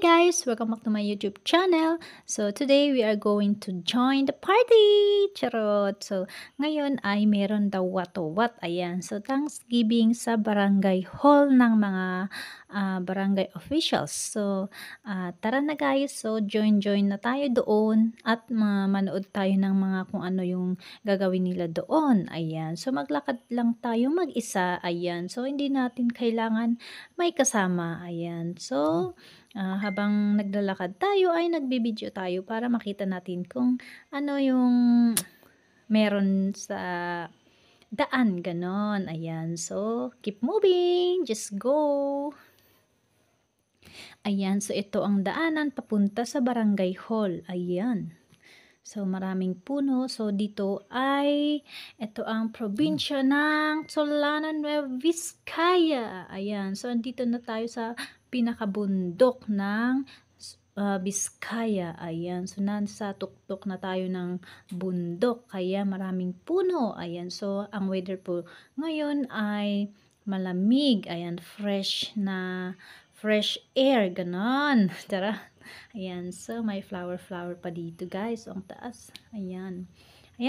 guys! Welcome back to my YouTube channel. So today we are going to join the party! Charot! So ngayon ay meron daw what. Ayan. So Thanksgiving sa barangay hall ng mga barangay officials. So tara na guys. So join na tayo doon at manood tayo ng mga kung ano yung gagawin nila doon. Ayan. So maglakad lang tayo mag-isa. Ayan. So hindi natin kailangan may kasama. Ayan. So habang naglalakad tayo ay nagbibideo tayo para makita natin kung ano yung meron sa daan, ganon. Ayan, so keep moving, just go. Ayan, so ito ang daanan papunta sa barangay hall. Ayan. So maraming puno. So dito ay ito ang probinsya ng Solana Nueva Vizcaya. Ayan, so andito na tayo sa pinakabundok ng Vizcaya. Ayan, so nasa tuktok na tayo ng bundok, kaya maraming puno. Ayan, so ang weather po ngayon ay malamig. Ayan, fresh air, ganon. Tara. Ayan, so may flower pa dito guys, ang taas. Ayan,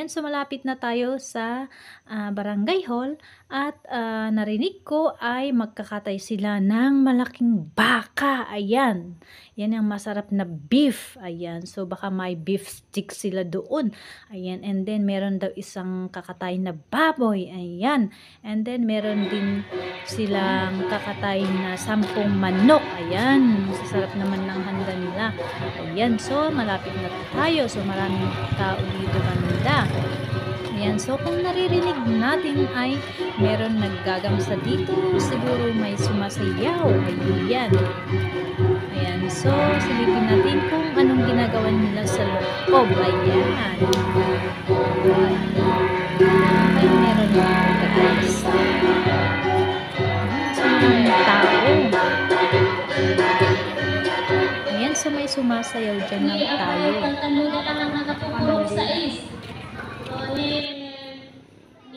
so malapit na tayo sa barangay hall at narinig ko ay magkakatay sila ng malaking baka. Ayan, yan ang masarap na beef. Ayan, so baka may beef stick sila doon. Ayan, and then meron daw isang kakatay na baboy. Ayan, and then meron din silang kakatay na 10 manok. Ayan, masarap naman ng handa nila. Ayan, so malapit na tayo. So maraming tao dito banda. Ayan, so kung naririnig natin ay meron naggagamsa dito. Siguro may sumasayaw. Ayan. Ayan, so silipin natin kung anong ginagawa nila sa loob. Ayan. Ay, meron na guys. So maraming tao. Ayan, so may sumasayaw dyan ng tayo.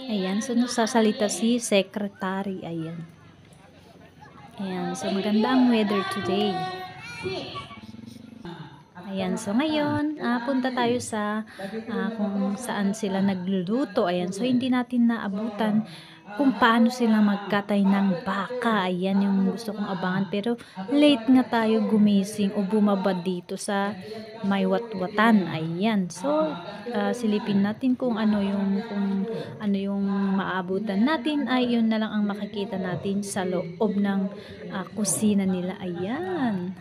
Ayan, so nasasalita si secretary. Ayan. Ayan, so maganda ang weather today. Ayan, so ngayon, punta tayo sa kung saan sila nagluluto. Ayan, so hindi natin naabutan kung paano sila magkatay ng baka. Ayan yung gusto kong abangan. Pero late nga tayo gumising o bumaba dito sa may watwatan. Ayan, so silipin natin kung ano yung maabutan natin. Ay yun na lang ang makikita natin sa loob ng kusina nila. Ayan.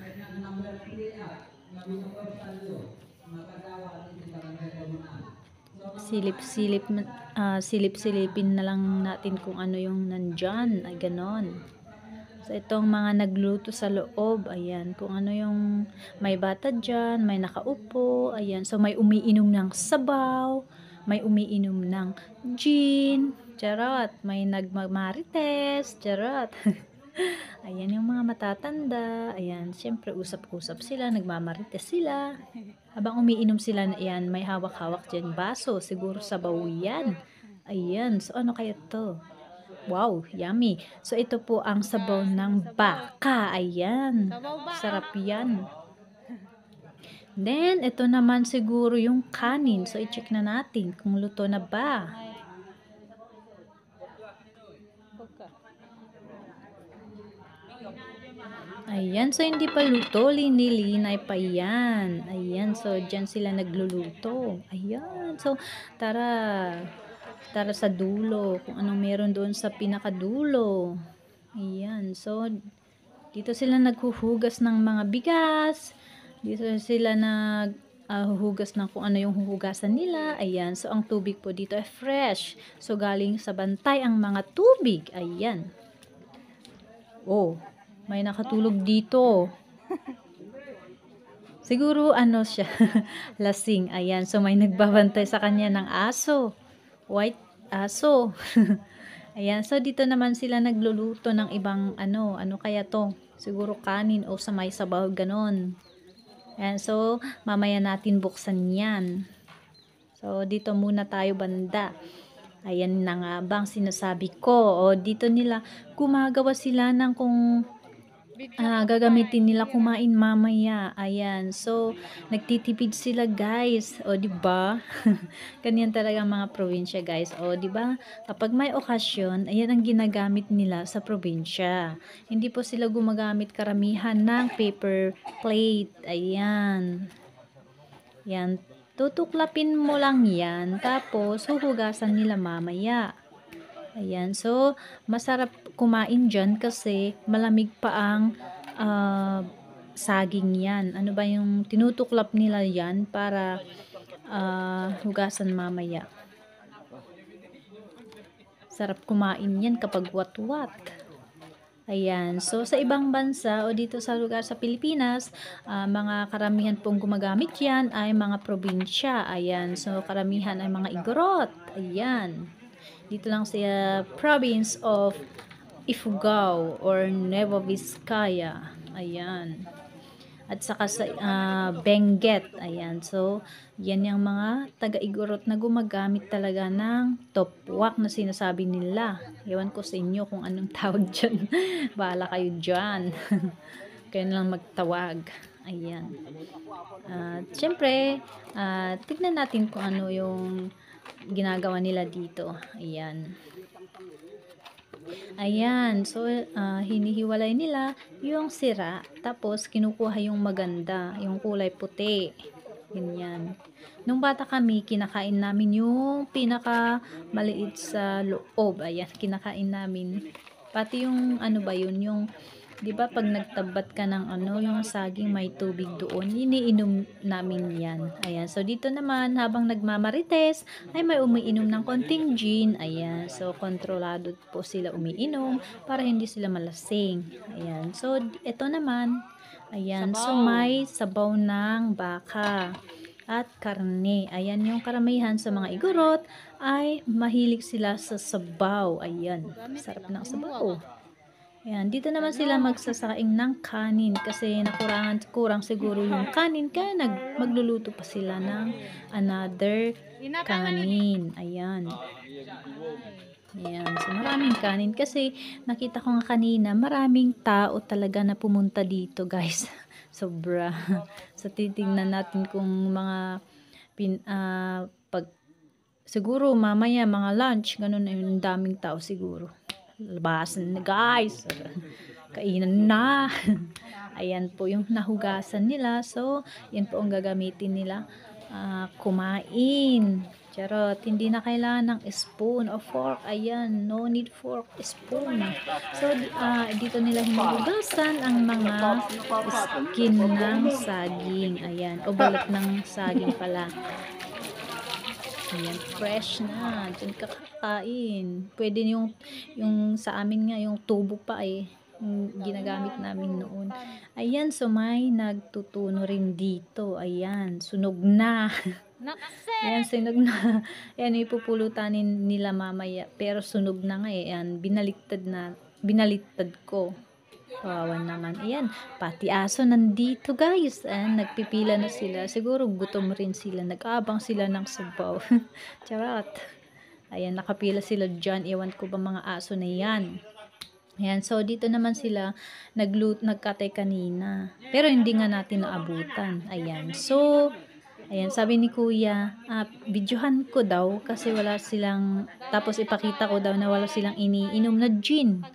Silip-silipin na lang natin kung ano yung nandyan. Ay, ganon. So, itong mga nagluto sa loob. Ayan. Kung ano yung may bata dyan, may nakaupo. Ayan. So, may umiinom ng sabaw. May umiinom ng gin. Charot. May nagmamarites. Charot. Ayan yung mga matatanda. Ayan, siyempre usap-usap sila, nagmamarites sila. Habang umiinom sila, ayan, may hawak-hawak dyan baso. Siguro sabaw yan. Ayan, so ano kaya to? Wow, yummy. So ito po ang sabaw ng baka. Ayan, sarap yan. Then, ito naman siguro yung kanin. So i-check na natin kung luto na ba. Ayan, so hindi pa luto, linilinay pa yan. Ayan, so dyan sila nagluluto. Ayan, so tara sa dulo, kung anong meron doon sa pinakadulo. Ayan, so dito sila naghuhugas ng mga bigas. Dito sila huhugas ng kung ano yung huhugasan nila. Ayan, so ang tubig po dito ay fresh. So galing sa bantay ang mga tubig. Ayan. Oh, may nakatulog dito. Siguro ano siya, lasing. Ayan, so may nagbabantay sa kanya ng aso. White aso. Ayan, so dito naman sila nagluluto ng ibang ano kaya to? Siguro kanin o sa may sabaw, ganon. Ayan, so mamaya natin buksan yan. So dito muna tayo banda. Ayan na nga bang sinasabi ko. O dito nila gumagawa sila ng kung gagamitin nila kumain mamaya. Ayan. So, nagtitipid sila, guys. O, di ba? Ganyan talaga ang mga probinsya, guys. O, di ba? Kapag may okasyon, ayan ang ginagamit nila sa probinsya. Hindi po sila gumagamit karamihan ng paper plate. Ayan. Yan. Tutuklapin mo lang yan. Tapos, huhugasan nila mamaya. Ayan. So, masarap kumain dyan kasi malamig pa ang saging yan. Ano ba yung tinutuklap nila yan para hugasan mamaya. Sarap kumain yan kapag wat-wat. Ayan. So, sa ibang bansa o dito sa lugar sa Pilipinas, mga karamihan pong gumagamit yan ay mga probinsya. Ayan. So, karamihan ay mga igorot. Ayan. Dito lang sa province of Ifugao or Nueva Vizcaya. Ayan. At saka sa Benguet. Ayan. So, yan yung mga taga-igorot na gumagamit talaga ng topwak na sinasabi nila. Ewan ko sa inyo kung anong tawag dyan. Bahala kayo dyan. Kayo na lang magtawag. Ayan. Siyempre, tignan natin kung ano yung ginagawa nila dito. Ayan. Ayan, so hinihiwalay nila yung sira, tapos kinukuha yung maganda, yung kulay puti. Ganyan. Nung bata kami, kinakain namin yung pinaka maliit sa loob. Ayan, kinakain namin. Pati yung ano ba yun, yung 'di ba pag nagtabat ka ng ano, yung saging may tubig doon, iniinom namin 'yan. Ayan. So dito naman habang nagmamarites ay may umiinom ng konting gin. Ayan. So kontrolado po sila umiinom para hindi sila malasing. Ayan. So ito naman, ayan. So may sabaw ng baka at karne. Ayan, yung karamihan sa mga igorot ay mahilig sila sa sabaw. Ayan. Sarap ng sabaw. Ayan, dito naman sila magsasaing ng kanin kasi kurang siguro yung kanin kaya magluluto pa sila ng another kanin. Ayan. Ayan, so maraming kanin kasi nakita ko nga kanina maraming tao talaga na pumunta dito, guys. Sobra. So titingnan natin kung mga siguro mamaya mga lunch, ganun yung daming tao siguro. Labasan na, guys. Kainan na. Ayan po yung nahugasan nila. So, yan po ang gagamitin nila kumain. Charot. Hindi na kailangan ng spoon o fork. Ayan. No need fork, spoon. So, dito nila hinuhugasan ang mga skin ng saging. Ayan. O balat ng saging pala. Ayan, fresh na. Diyan kakakain. Pwede yung sa amin nga, yung tubo pa yung ginagamit namin noon. Ayan, so may nagtutuno rin dito. Ayan, sunog na. Ayan, sunog na. Ayan, ipupulutanin nila mamaya. Pero sunog na nga Ayan, binaliktad ko. Kawawa naman. Ayan, pati aso nandito, guys. Ayan, nagpipila na sila. Siguro gutom rin sila. Nag-aabang sila ng sabaw. Charot. Ayan, nakapila sila dyan. Ewan ko ba mga aso na yan. Ayan, so dito naman sila nagkatay kanina. Pero hindi nga natin naabutan. Ayan, so ayan, sabi ni kuya, videohan ko daw kasi wala silang, tapos ipakita ko daw na wala silang iniinom na gin.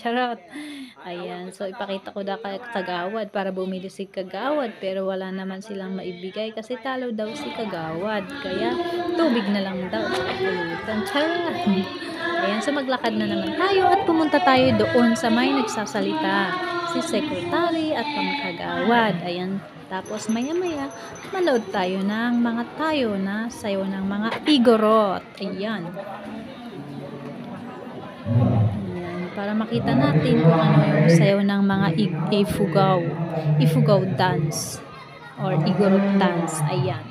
Charot. Ayan, so ipakita ko daw kay Kagawad para bumili si Kagawad pero wala naman silang maibigay kasi talo daw si Kagawad. Kaya tubig na lang daw sa pulutan. Charot. Ayan, so maglakad na naman tayo at pumunta tayo doon sa may nagsasalita. Si Secretary at mga Kagawad. Ayan, tapos maya-maya manood tayo ng mga tayo na sayo ng mga igorot. Ayan. Para makita natin kung ano yung sayaw ng mga Ifugao dance or igorot dance. Ayan.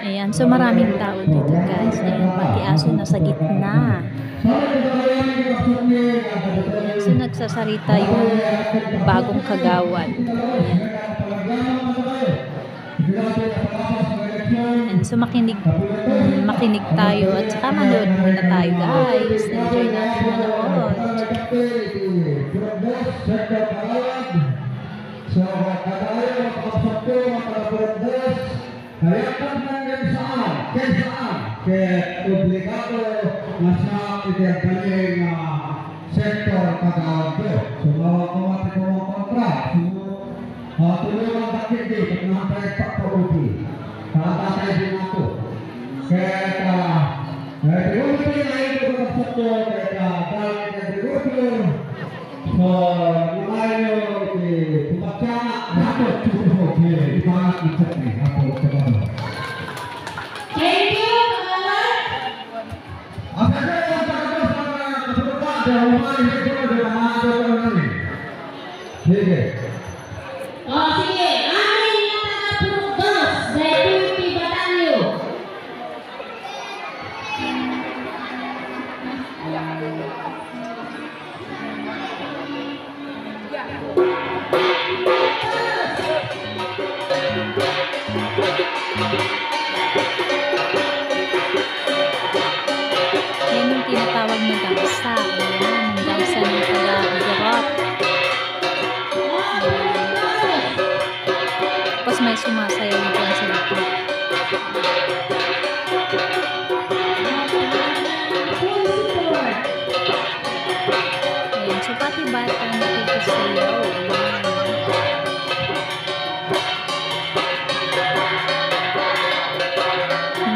Ayan, so maraming tao dito, guys. Ayan, pati aso nasa gitna. Ayan, so nagsasarita yung bagong Kagawad. Ayan. Ayan, so makinig tayo at saka manood muna tayo guys. Enjoy natin manood. So, kadayo makapasok ko mga Purundes, kaya kung nangyay saan, kaya obligado na sa itagaling sektor kagawad ko. So, mawag ko mga kontra. So, tulungan bakit dito, nahatay pakauti. Tatatay din ako. Kaya, tulungan ko yung ayun ko kapasok ko, kaya dahil kaya so, lumayo kumakyana dapat cukup di mana ikut nih aku coba. Thank you, teman-teman. Apa yang terjadi sama kesulitan dari rumah ini dengan ada ini. Oke. Oh, sige. Amin yang taga-Purundes dari Batanyo. Yan yung tinatawag na gangsa. Ayan, ang gangsa ng taga-Igorot. Tapos may sumasayaw dyan sa likod. Ayan, so pati bata nakikasayaw.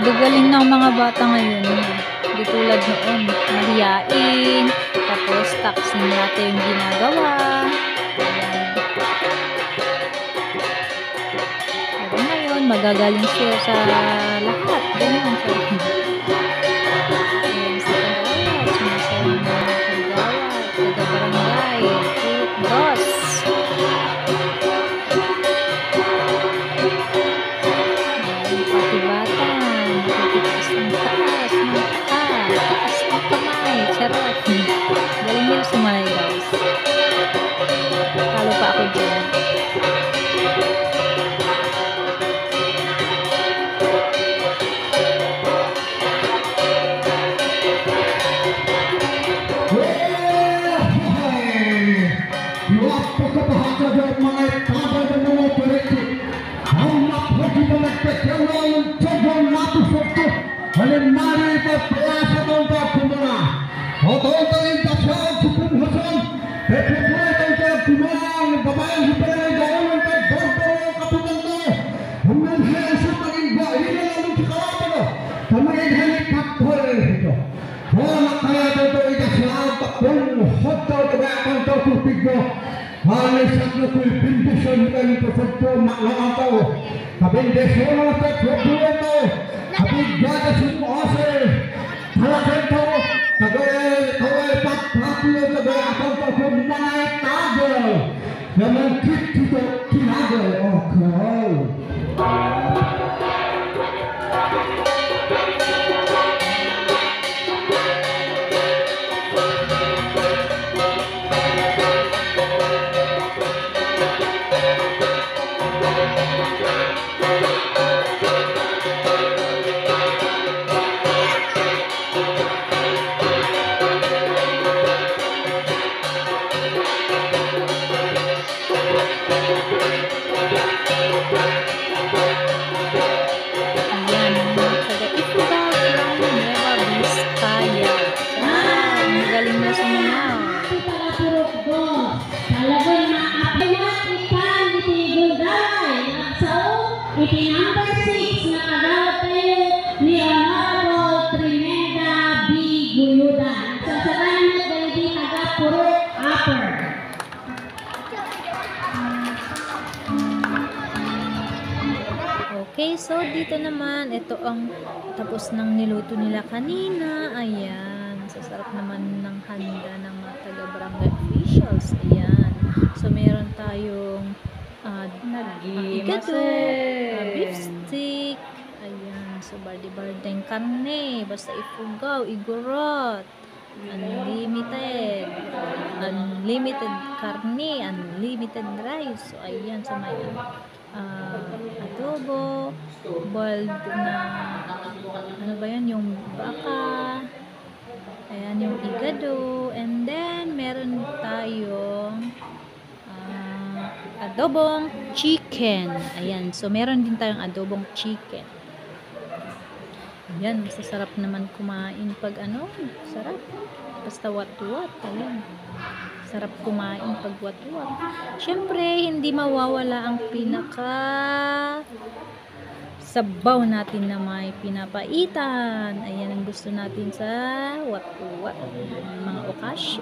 Gagaling ng mga bata ngayon. Di tulad noon, mahiyain, tapos taxing natin yung ginagawa. Ayan. Pero ngayon, magagaling siya sa lahat. Ganyan siya. Ayan, sa kagawad, sumasayaw ng mga kagawad, taga-barangay, Purundes. Pati bata, nakikitaas ng taas, taas ng kamay, charot. Galing nila sumalay guys. Talo pa ako dyan. Waktu kebahasa dari mana kabar dan mana politik. Amat bagi pemerintah yang coba matu foto. Hanya mari berproses untuk kumana. Atau intasal cukup hasan. Republik untuk kumana. Bapak hiburan jalan untuk berdoa kapitanda. Hanya hasil paling baik ini lalu dikawal. Kemarin hari kapal itu. Wala kaya dito itasal takpon hotel kebanyakan tahu tiga. Hanya satu bendition dan peserta makna tahu. Benditionasa kedua tahu. Tapi jaga semua asal. Kalau tahu kagak pat tapi kagak akan tahu naik tagal. Namun kita tidak okey. Ayan, mga taga-Ifugao from Nueva Vizcaya. Ayan, magaling na sumayaw. Taga-Purundes. Talagang maapayan ikan itigulday. At sao, number 6 na kagawad tayo ni Honorable Trinenda B. Guyudan. Sa sarayan mo dahil taga-Purundes Upper. Okay, so dito naman, ito ang tapos ng niluto nila kanina. Ayan, sasarap naman ng handa ng mga taga-barangay officials. Ayan, so meron tayong beef stick. Ayan, so bardi-bardeng karne, basta Ifugao, Igorot. Unlimited karne, unlimited rice. So ayan, sa may adobo, boiled na, ano ba yan, yung baka, ayan, yung igado, and then, meron tayong adobong chicken. Ayan, so meron din tayong adobong chicken. Ayan, masasarap naman kumain pag ano, sarap. Basta wat-wat, ayan. Sarap kumain pag wat-wat. Siyempre, hindi mawawala ang pinaka sabaw natin na may pinapaitan. Ayan ang gusto natin sa wat-wat. Mga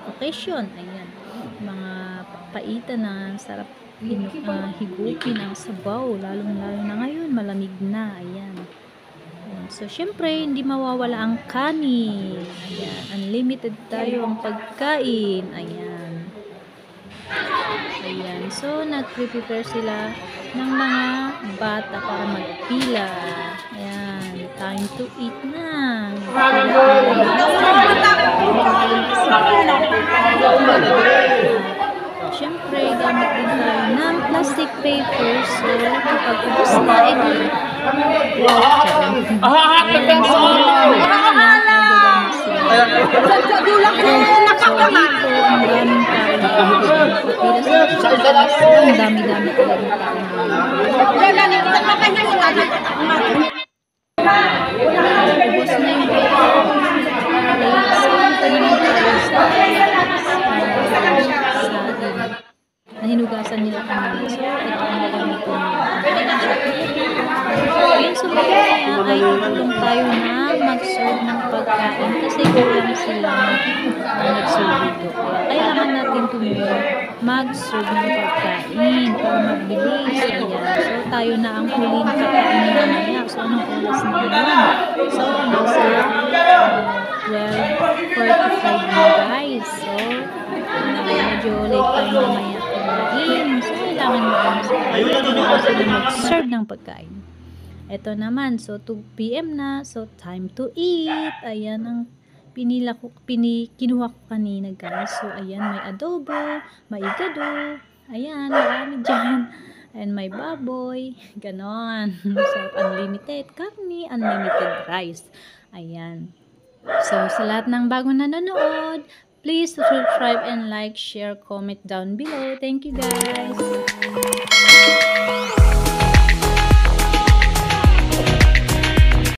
occasion. Ayan. Mga paitan na sarap higupin ang sabaw. Lalong-lalo na ngayon, malamig na. Ayan. So, syempre, hindi mawawala ang kanin. Ayan. Unlimited tayo ang pagkain. Ayan. Ayan. So, nag-prepare sila ng mga bata para magpila. Ayan. Time to eat na. Syempre, gamit din tayo ng plastic paper. So, kapag ubos na, edi ang dami-dami ubos na yung nahinugasan nila kami. So, ito ang nagamit ko nila. Yung sumunod na ay tulong tayo na mag-serve ng pagkain kasi kulang sila nag-serve dito. Kailangan natin tumulong mag-serve ng pagkain para mabilis. Ayan. So, tayo na ang huling kakain mamaya. So, anong oras na yun? So, nasa 12:45 na guys. So, medyo late tayo mamaya kumain. So, kailangan mag-serve ng pagkain. Ito naman, so 2 PM na, so time to eat. Ayan ang kinuha ko kanina guys. So, ayan, may adobo, may igado, ayan, marami dyan. And may baboy, ganon. So, unlimited karni, unlimited rice. Ayan. So, sa lahat ng bago nanonood, please subscribe and like, share, comment down below. Thank you guys.